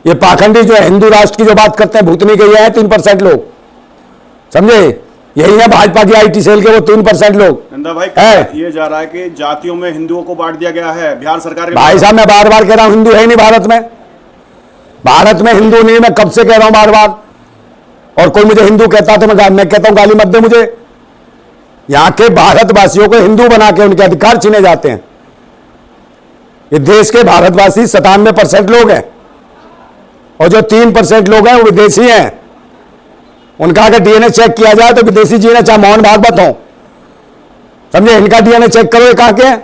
ये पाखंडी जो है हिंदू राष्ट्र की जो बात करते हैं, भूतनी के ये है 3% लोग, समझे? यही है भाजपा की आईटी सेल के वो 3% लोग। नंदा भाई ये जा रहा है कि जातियों में हिंदुओं को बांट दिया गया है बिहार सरकार के। भाई साहब मैं बार बार कह रहा हूं हिंदू है ही नहीं भारत में, भारत में हिंदू नहीं, मैं कब से कह रहा हूं बार बार। और कोई मुझे हिंदू कहता तो मैं कहता हूं गाली मत दे मुझे। यहां के भारतवासियों को हिंदू बना के उनके अधिकार छीने जाते हैं। ये देश के भारतवासी 97% लोग हैं और जो 3% लोग हैं वो विदेशी हैं। उनका अगर डीएनए चेक किया जाए तो विदेशी जी ने, चाहे मोहन भागवत हो, समझे? इनका डीएनए चेक करो ये कहां के हैं।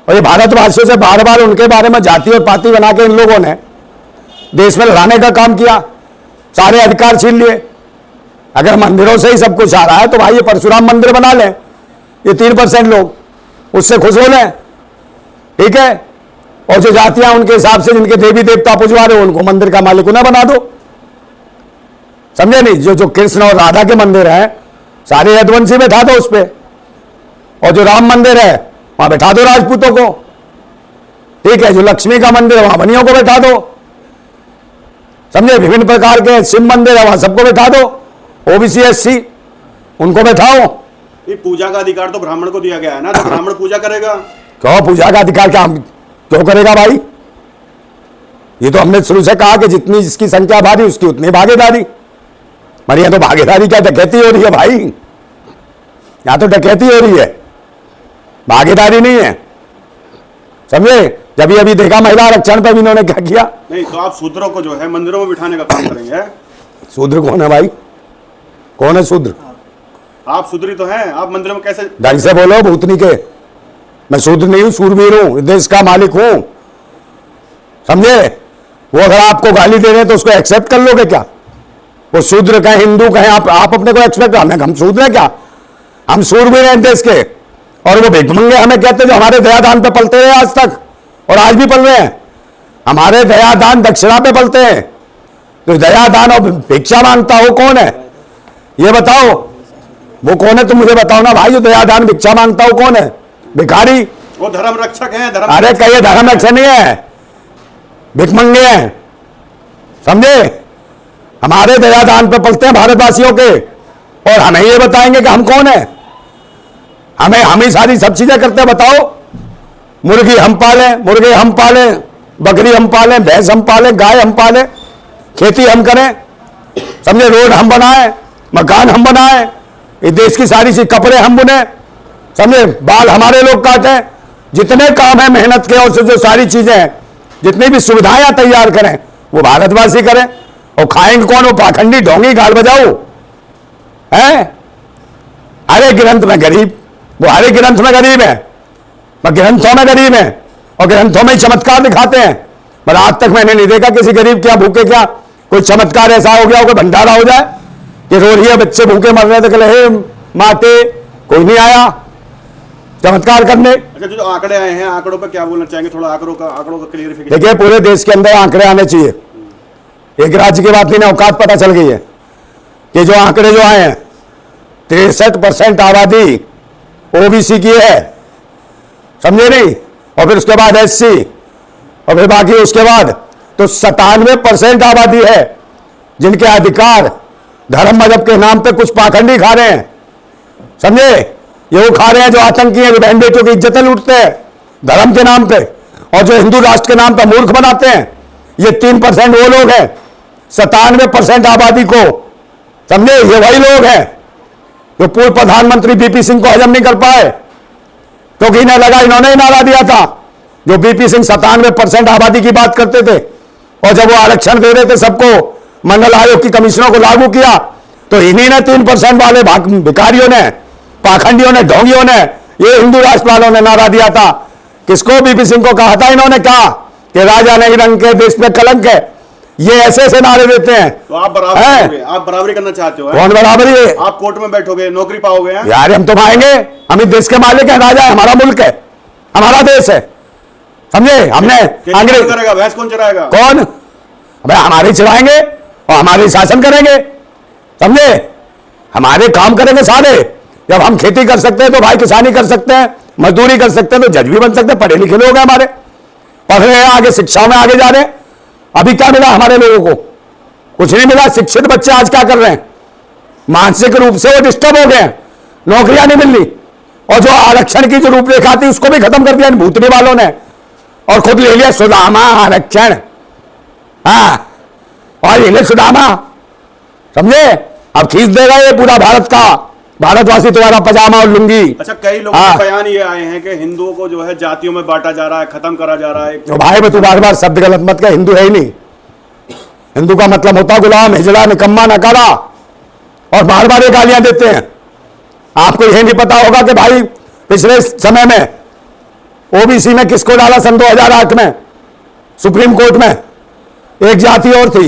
और ये भारतवासियों से बार बार उनके बारे में जाति और पाति बना के इन लोगों ने देश में लड़ाने का काम किया, सारे अधिकार छीन लिए। अगर मंदिरों से ही सब कुछ आ रहा है तो भाई ये परशुराम मंदिर बना लें, ये 3% लोग, उससे खुश हो लें, ठीक है? और जो जातियां उनके हिसाब से जिनके देवी देवता पुजवा रहे हो उनको मंदिर का मालिक उन्हें बना दो, समझे नहीं? जो कृष्ण और राधा के मंदिर हैं सारे यदुवंशी बैठा दो उस पर, और जो राम मंदिर है वहां बैठा दो राजपूतों को, ठीक है? जो लक्ष्मी का मंदिर है वहां बनियों को बैठा दो, समझे? विभिन्न प्रकार के शिव मंदिर है वहां सबको बैठा दो, ओबीसी एससी उनको बैठाओ। ये पूजा का अधिकार तो ब्राह्मण को दिया गया है ना, तो ब्राह्मण पूजा करेगा क्यों? पूजा का अधिकार क्या क्यों करेगा भाई? ये तो हमने शुरू से कहा कि जितनी जिसकी संख्या भारी उसकी उतनी भागीदारी। मगर यहां तो भागीदारी क्या डकैती हो रही है भाई, यहां तो डकैती हो रही है, भागीदारी नहीं है, समझे? जब अभी देखा महिला आरक्षण पर भी इन्होंने क्या किया। नहीं तो आप शूद्रों को जो है मंदिरों में बिठाने का काम करेंगे। शूद्र कौन है भाई? कौन है शूद्र? आप शूद्री तो हैं, आप मंदिरों में कैसे? ढंग से बोलो भूतनी के। मैं शूद्र नहीं हूं, शूरवीर हूं, देश का मालिक हूं, समझे? वो अगर आपको गाली दे रहे हैं तो उसको एक्सेप्ट कर लोगे क्या? वो शूद्र कहें हिंदू कहें, आप अपने को एक्सपेक्ट, हम शूद्र हैं क्या? हम शूरवीर हैं देश के। और वो भिखमंगे हमें कहते जो हमारे दयादान पे पलते रहे आज तक और आज भी पल रहे हैं, हमारे दयादान दक्षिणा पे पलते हैं। तो दयादान और भिक्षा मांगता हो कौन है ये बताओ? वो कौन है तुम मुझे बताओ ना भाई, जो दयादान भिक्षा मांगता हो कौन है? भिखारी? वो धर्म रक्षक है। अरे कहिए धर्म रक्षक नहीं है, भिखमंगे हैं, समझे? हमारे दयादान पे पलते हैं भारतवासियों के, और हमें ये बताएंगे कि हम कौन है? हम ही सारी सब चीजें करते हैं। बताओ, मुर्गी हम पालें, मुर्गे हम पालें, बकरी हम पालें, भैंस हम पालें, गाय हम पालें, खेती हम करें, समझे? रोड हम बनाएं, मकान हम बनाएं, इस देश की सारी चीज, कपड़े हम बुने, समझे? बाल हमारे लोग काटें, जितने काम है मेहनत के और जो सारी चीजें हैं, जितनी भी सुविधाएं तैयार करें वो भारतवासी करें। और खाएंगे कौन? वो पाखंडी ढोंगी गाल बजाओ है। हरे ग्रंथ में गरीब, वो हरे ग्रंथ में गरीब है, ग्रंथों में गरीब है और ग्रंथों में चमत्कार दिखाते हैं। पर आज तक मैंने नहीं देखा किसी गरीब क्या भूखे क्या कोई चमत्कार ऐसा हो गया, कोई भंडारा हो जाए कि रो रही है बच्चे भूखे मर रहे थे, कहे हे माते, कोई नहीं आया चमत्कार करने। अच्छा, जो आंकड़े आए हैं, आंकड़ों पर क्या बोलना चाहेंगे? थोड़ा आंकड़ों का क्लियरिफिकेशन। देखिए, पूरे देश के अंदर आंकड़े आने चाहिए, एक राज्य की बात नहीं, औकात पता चल गई है कि जो आंकड़े जो आए हैं 63% आबादी ओबीसी की है, समझे नहीं? और फिर उसके बाद एससी, और फिर बाकी उसके बाद तो 97% आबादी है जिनके अधिकार धर्म मजहब के नाम पे कुछ पाखंडी खा रहे हैं, समझे? ये वो खा रहे हैं जो आतंकी हैं, जो बहन बेटियों की इज्जतें लूटते हैं धर्म के नाम पे, और जो हिंदू राष्ट्र के नाम पे मूर्ख बनाते हैं। ये 3% वो लोग हैं, 97% आबादी को, समझे? ये वही लोग हैं जो पूर्व प्रधानमंत्री बीपी सिंह को हजम नहीं कर पाए, क्योंकि इन्हें लगा, इन्होंने ही नारा दिया था, जो बीपी सिंह 97% आबादी की बात करते थे, और जब वो आरक्षण दे रहे थे सबको, मंडल आयोग की कमिश्नरों को लागू किया, तो इन्हीं ने 3% वाले भिखारियों ने, पाखंडियों ने, ढोंगियों ने, ये हिंदू राष्ट्र वालों ने नारा दिया था। किसको? बीपी सिंह को कहा था। इन्होंने कहा कि राजा नहीं रंग के, देश में कलंक है। ये ऐसे ऐसे नारे देते हैं। तो आप बराबरी करना चाहते हो? कौन बराबरी है? आप कोर्ट में बैठोगे, नौकरी पाओगे? यार हम तो पाएंगे, हम इस देश के मालिक हैं, राजा है, हमारा मुल्क है, हमारा देश है, समझे? हमने अंग्रेज करेगा, भैंस कौन चराएगा? कौन? अबे हमारे चलाएंगे और हमारे शासन करेंगे, समझे? हमारे काम करेंगे सारे। जब हम खेती कर सकते हैं तो भाई किसानी कर सकते हैं, मजदूरी कर सकते हैं, तो जज भी बन सकते हैं, पढ़े लिखे लोग हैं हमारे, पढ़ रहे हैं, आगे शिक्षा में आगे जा रहे हैं, अभी क्या मिला हमारे लोगों को? कुछ नहीं मिला। शिक्षित बच्चे आज क्या कर रहे हैं? मानसिक रूप से वो डिस्टर्ब हो गए, नौकरियां नहीं मिल रही, और जो आरक्षण की जो रूपरेखा थी उसको भी खत्म कर दिया भूतनी वालों ने, और खुद ले लिया सुदामा आरक्षण। हाँ, और ये सुदामा, समझे? अब खींच देगा ये पूरा भारत का, भारतवासी तुम्हारा पजामा और लुंगी। अच्छा, कई लोगों के बयान ये आए हैं कि हिंदुओं को जो है जातियों में बांटा जा रहा है, खत्म करा जा रहा है। तो भाई तू बार बार शब्द गलत मत कह, हिंदू है ही नहीं। हिंदू का मतलब होता गुलाम, हिजड़ा, निकम्मा, नकारा, और बार बार ये गालियां देते हैं। आपको यह नहीं पता होगा कि भाई पिछले समय में ओबीसी में किसको डाला सन 2008 में सुप्रीम कोर्ट में? एक जाति और थी,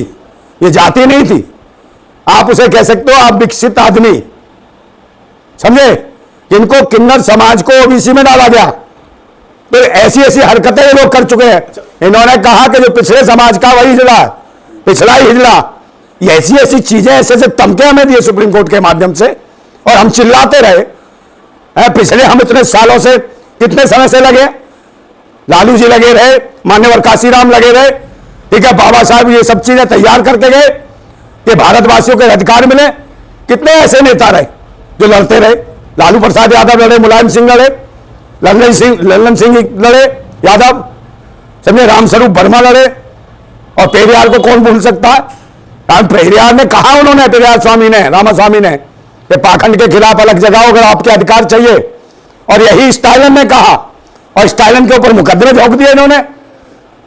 ये जाति नहीं थी। आप उसे कह सकते हो आप विकसित आदमी, समझे? जिनको किन्नर समाज को ओबीसी में डाला गया। तो ऐसी ऐसी हरकतें ये लोग कर चुके हैं। इन्होंने कहा कि जो पिछले समाज का वही हिजड़ा, पिछड़ा ही हिजड़ा। ये ऐसी ऐसी चीजें, ऐसे ऐसे तमके हमें दिए सुप्रीम कोर्ट के माध्यम से, और हम चिल्लाते रहे। पिछले हम इतने सालों से, कितने समय से लगे, लालू जी लगे रहे, मान्यवर काशीराम लगे रहे, ठीक है, बाबा साहब ये सब चीजें तैयार करके गए कि भारतवासियों के अधिकार मिले। कितने ऐसे नेता रहे जो लड़ते रहे? लालू प्रसाद यादव लड़े, मुलायम सिंह लड़े, लल्लन सिंह लड़े यादव, समझे, रामस्वरूप वर्मा लड़े, और पेरियार को कौन भूल सकता है? पेरियार ने कहा, उन्होंने, पेरियार स्वामी ने, रामास्वामी ने, कि पाखंड के खिलाफ अलग जगाओ अगर आपके अधिकार चाहिए। और यही स्टालिन ने कहा, और स्टालिन के ऊपर मुकदमे झोंक दिए इन्होंने,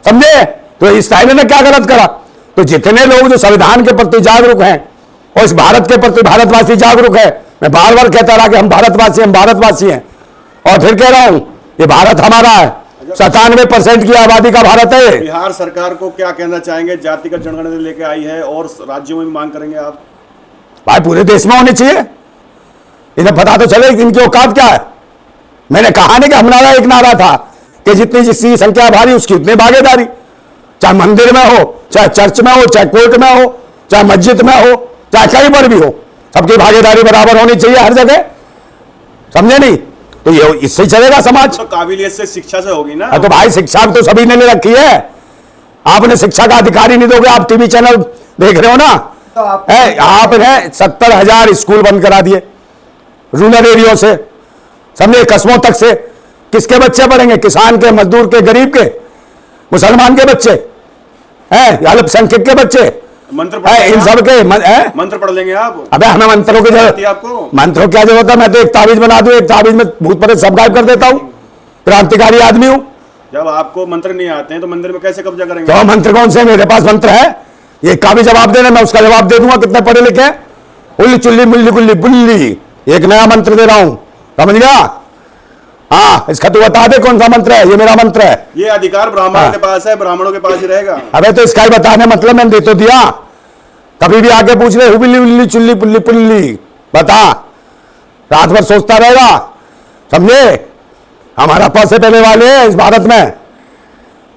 समझे? तो स्टालिन ने क्या गलत करा? तो जितने लोग जो संविधान के प्रति जागरूक हैं और इस भारत के प्रति भारतवासी जागरूक है, मैं बार बार कहता रहा कि हम भारतवासी, हम भारतवासी हैं, और फिर कह रहा हूं ये भारत हमारा है। 97% की आबादी का भारत है। बिहार सरकार को क्या कहना चाहेंगे? जातिगत जनगणना लेके आई है और राज्यों में भी मांग करेंगे आप? भाई पूरे देश में होनी चाहिए, इन्हें पता तो चले कि इनकी औकात क्या है। मैंने कहा नहीं कि हमारा एक नारा था कि जितनी जिसकी संख्या भारी उसकी उतनी भागीदारी, चाहे मंदिर में हो, चाहे चर्च में हो, चाहे कोर्ट में हो, चाहे मस्जिद में हो, चाहे कहीं पर भी हो, सबकी भागीदारी बराबर होनी चाहिए हर जगह, समझे? नहीं तो ये इससे चलेगा समाज। तो काबिलियत से, शिक्षा से होगी ना। तो भाई शिक्षा तो सभी ने ले रखी है, आपने शिक्षा का अधिकार ही नहीं दोगे। आप टीवी चैनल देख रहे हो ना, तो आपने 70,000 स्कूल बंद करा दिए रूरल एरिया से, समझे, कस्बों तक से। किसके बच्चे पढ़ेंगे? किसान के, मजदूर के, गरीब के, मुसलमान के बच्चे हैं, अल्पसंख्यक के बच्चे, मंत्र इन सब के मंत्र पढ़ लेंगे आप? अबे हमें मंत्रों की जरूरत, आपको मंत्रों क्या जरूरत है? मैं तो एक ताबीज बना दूं, एक ताबीज में भूत प्रेत सब गायब कर देता हूं, क्रांतिकारी आदमी हूं। जब आपको मंत्र नहीं आते हैं तो मंदिर में कैसे कब्जा करेंगे? तो मंत्र कौन से? मेरे पास मंत्र है, ये का भी जवाब देना, मैं उसका जवाब दे दूंगा। कितने पढ़े लिखे हैं? उल्ली चुल्ली मुल्ली गुल्ली बुल्ली, एक नया मंत्र दे रहा हूं, समझ गया? हाँ, इसका तू बता दे कौन सा मंत्र है? ये मेरा मंत्र है। ये अधिकार ब्राह्मणों के पास है, ब्राह्मणों के पास ही रहेगा। अबे तो इसका ही बताने मतलब मैंने दे तो दिया, कभी भी आके पूछ रहे हुबिल्ली उल्ली चुल्ली पुल्ली पुल्ली, बता, रात भर सोचता रहेगा, समझे? हमारा पैसे पहले वाले हैं इस भारत में,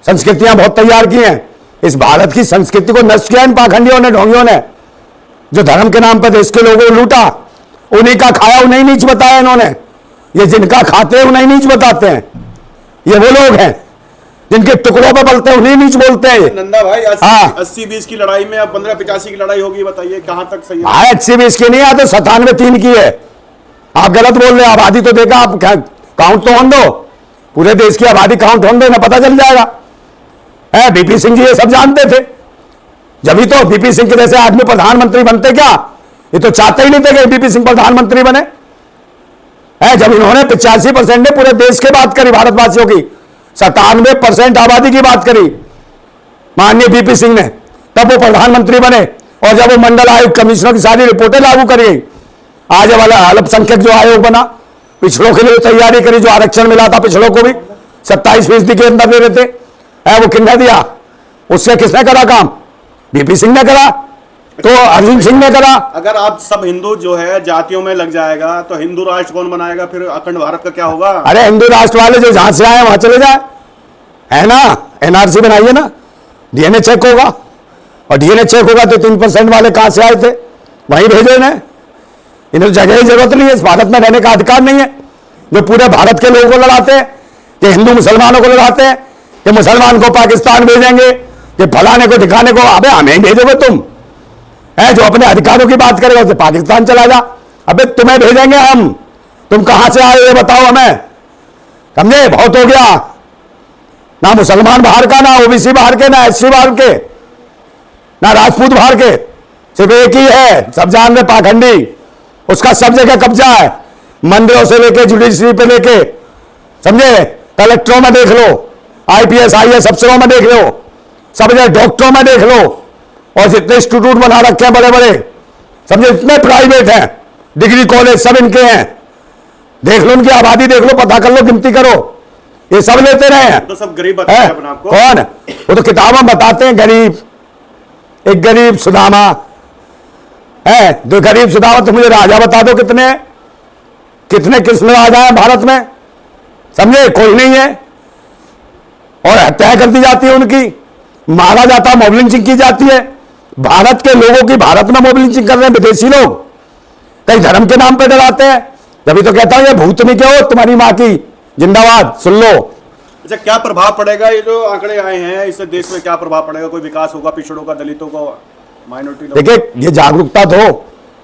संस्कृतियां बहुत तैयार की हैं। इस भारत की संस्कृति को नष्ट किया इन पाखंडियों ने, ढोंगियों ने, जो धर्म के नाम पर देश के लोगों को लूटा। उन्हीं का खाया उन्हें नीच बताया इन्होंने। ये जिनका खाते हैं उन्हें नीच बताते हैं। ये वो लोग हैं जिनके टुकड़ों पे पलते हैं उन्हें नीच बोलते हैं। नंदा भाई, 80-20 की लड़ाई में अब 15-85 की लड़ाई होगी, बताइए कहां तक सही है? 80-20 की नहीं है, तो 97-3 की है। आप गलत बोल रहे हैं। आबादी तो देखा, आप काउंट तो होने दो, पूरे देश की आबादी काउंट होने दो, ना पता चल जाएगा। बीपी सिंह जी ये सब जानते थे, जब तो बीपी सिंह के जैसे आदमी प्रधानमंत्री बनते क्या? ये तो चाहते ही नहीं थे कि बीपी सिंह प्रधानमंत्री बने। जब इन्होंने 85% ने पूरे देश की बात करी, भारतवासियों की 97% आबादी की बात करी माननीय बीपी सिंह ने, तब वो प्रधानमंत्री बने। और जब वो मंडल आयोग कमिश्नर की सारी रिपोर्टें लागू करी गई, आज वाला अल्पसंख्यक जो आयोग बना, पिछड़ों के लिए तैयारी करी, जो आरक्षण मिला था पिछड़ों को भी 27% के अंदर दे रहे थे, वो किसने दिया? उससे किसने करा काम? बीपी सिंह ने करा, तो अर्जुन सिंह ने करा। अगर आप सब हिंदू जो है जातियों में लग जाएगा तो हिंदू राष्ट्र कौन बनाएगा? फिर अखंड भारत का क्या होगा? अरे हिंदू राष्ट्र वाले जो जहां से आए वहां चले जाए, है ना? एनआरसी बनाइए ना, डीएनए चेक होगा, और डीएनए चेक होगा तो 3% वाले कहां से आए थे वहीं भेजो इन्हें जगह ही जरूरत नहीं है, इस भारत में रहने का अधिकार नहीं है। जो पूरे भारत के लोगों को लड़ाते हैं कि हिंदू मुसलमानों को लड़ाते हैं कि मुसलमान को पाकिस्तान भेजेंगे, कि फलाने को दिखाने को अबे हमें ही भेजोगे तुम, है जो अपने अधिकारों की बात करेगा उसे पाकिस्तान चला जा। अबे तुम्हें भेजेंगे हम, तुम कहां से आए ये बताओ हमें, समझे? बहुत हो गया, ना मुसलमान बाहर का, ना ओबीसी बाहर के, ना एससी बाहर के, ना राजपूत बाहर के, सिर्फ एक ही है, सब जान रहे, पाखंडी। उसका सब जगह कब्जा है, मंदिरों से लेके जुडिशरी पे लेके, समझे? कलेक्टरों में देख लो, आईपीएस आईएएस अफसरों में देख लो, सब जगह डॉक्टरों में देख लो, और जितने इंस्टीट्यूट बना रखे हैं बड़े बड़े, समझे? इतने प्राइवेट हैं, डिग्री कॉलेज सब इनके हैं, देख लो उनकी आबादी, देख लो, पता कर लो, गिनती करो, ये सब लेते रहे हैं। तो सब गरीब बताते हैं अपने आप को। कौन? वो तो किताबों में बताते हैं गरीब, एक गरीब सुदामा है, जो गरीब सुदामा, तो मुझे राजा बता दो कितने हैं, कितने कृष्ण राजा हैं भारत में, समझे? कोई नहीं है। और हत्या कर दी जाती है उनकी, मारा जाता, मॉब लिंचिंग की जाती है। भारत के लोगों की भारत में मॉब लिंचिंग कर रहे हैं विदेशी लोग, कई धर्म के नाम पे डराते हैं। तभी तो कहता हूं ये भूतनी क्या हो तुम्हारी मां की, जिंदाबाद, सुन लो। अच्छा, क्या प्रभाव पड़ेगा ये जो आंकड़े आए हैं, इससे देश में क्या प्रभाव पड़ेगा? कोई विकास होगा पिछड़ों का, दलितों का, माइनॉरिटी लोग? देखिए, ये जागरूकता तो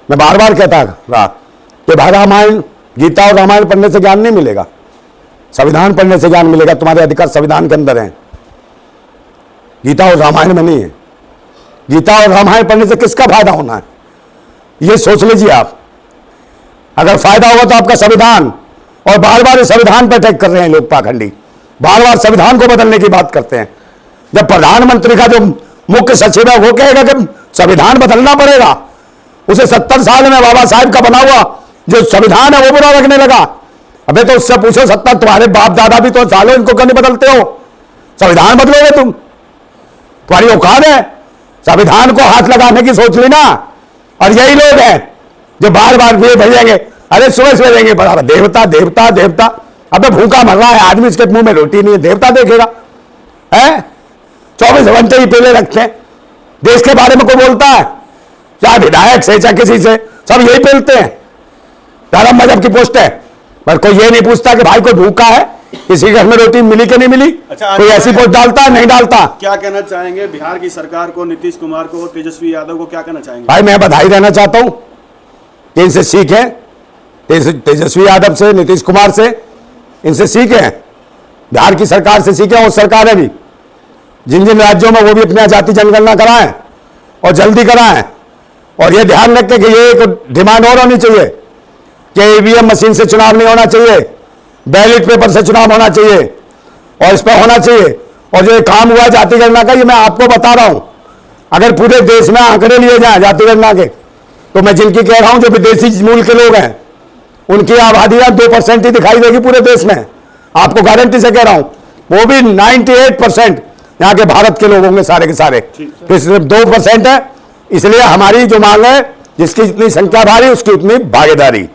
मैं बार बार कहता रहा कि भाई रामायण, गीता और रामायण पढ़ने से ज्ञान नहीं मिलेगा, संविधान पढ़ने से ज्ञान मिलेगा। तुम्हारे अधिकार संविधान के अंदर हैं, गीता और रामायण में नहीं है। गीता और रामायण पढ़ने से किसका फायदा होना है, ये सोच लीजिए आप। अगर फायदा होगा तो आपका संविधान, और बार बार इस संविधान पर अटैक कर रहे हैं लोग, पाखंडी बार बार संविधान को बदलने की बात करते हैं। जब प्रधानमंत्री का जो मुख्य सचिव है वो कहेगा कि संविधान बदलना पड़ेगा, उसे 70 साल में बाबा साहब का बना हुआ जो संविधान है वो बुरा लगने लगा। अबे तो उससे पूछो, 70 तुम्हारे बाप दादा भी तो सालों, इनको क्यों नहीं बदलते हो? संविधान बदलोगे तुम? तुम्हारी औकात है संविधान को हाथ लगाने की? सोच ली ना। और यही लोग हैं जो बार बार ये भेजेंगे, अरे सुबह से भेजेंगे बराबर देवता देवता देवता। अबे भूखा मर रहा है आदमी, इसके मुंह में रोटी नहीं है, देवता देखेगा? है 24 घंटे ही पहले रखते हैं। देश के बारे में कोई बोलता है? चाहे विधायक से, चाहे किसी से, सब यही पेलते हैं। धर्म मजहब की पोस्ट है, पर कोई ये नहीं पूछता कि भाई कोई भूखा है, किसी घर में रोटी मिली कि नहीं मिली। अच्छा, कोई ऐसी पोस्ट डालता है? नहीं डालता। क्या कहना चाहेंगे बिहार की सरकार को, नीतीश कुमार को, तेजस्वी यादव को, क्या कहना चाहेंगे? भाई मैं बधाई देना चाहता हूं कि इनसे सीखें, तेजस्वी यादव से, नीतीश कुमार से, इनसे सीखें, बिहार की सरकार से सीखें। और सरकारें भी जिन जिन राज्यों में वो भी अपनी जाति जनगणना कराएं और जल्दी कराएं। और ये ध्यान रखें कि ये एक डिमांड और होनी चाहिए कि ईवीएम मशीन से चुनाव नहीं होना चाहिए, बैलेट पेपर से चुनाव होना चाहिए, और इस पर होना चाहिए। और जो काम हुआ जाति गणना का, ये मैं आपको बता रहा हूं, अगर पूरे देश में आंकड़े लिए जाएं जाति गणना के, तो मैं जिनकी कह रहा हूं जो विदेशी मूल के लोग हैं, उनकी आबादी 2% ही दिखाई देगी पूरे देश में। आपको गारंटी से कह रहा हूं, वो भी 98% यहाँ के भारत के लोग होंगे सारे के सारे। तो सिर्फ 2% है, इसलिए हमारी जो मांग है, जिसकी जितनी संख्या भारी उसकी उतनी भागीदारी।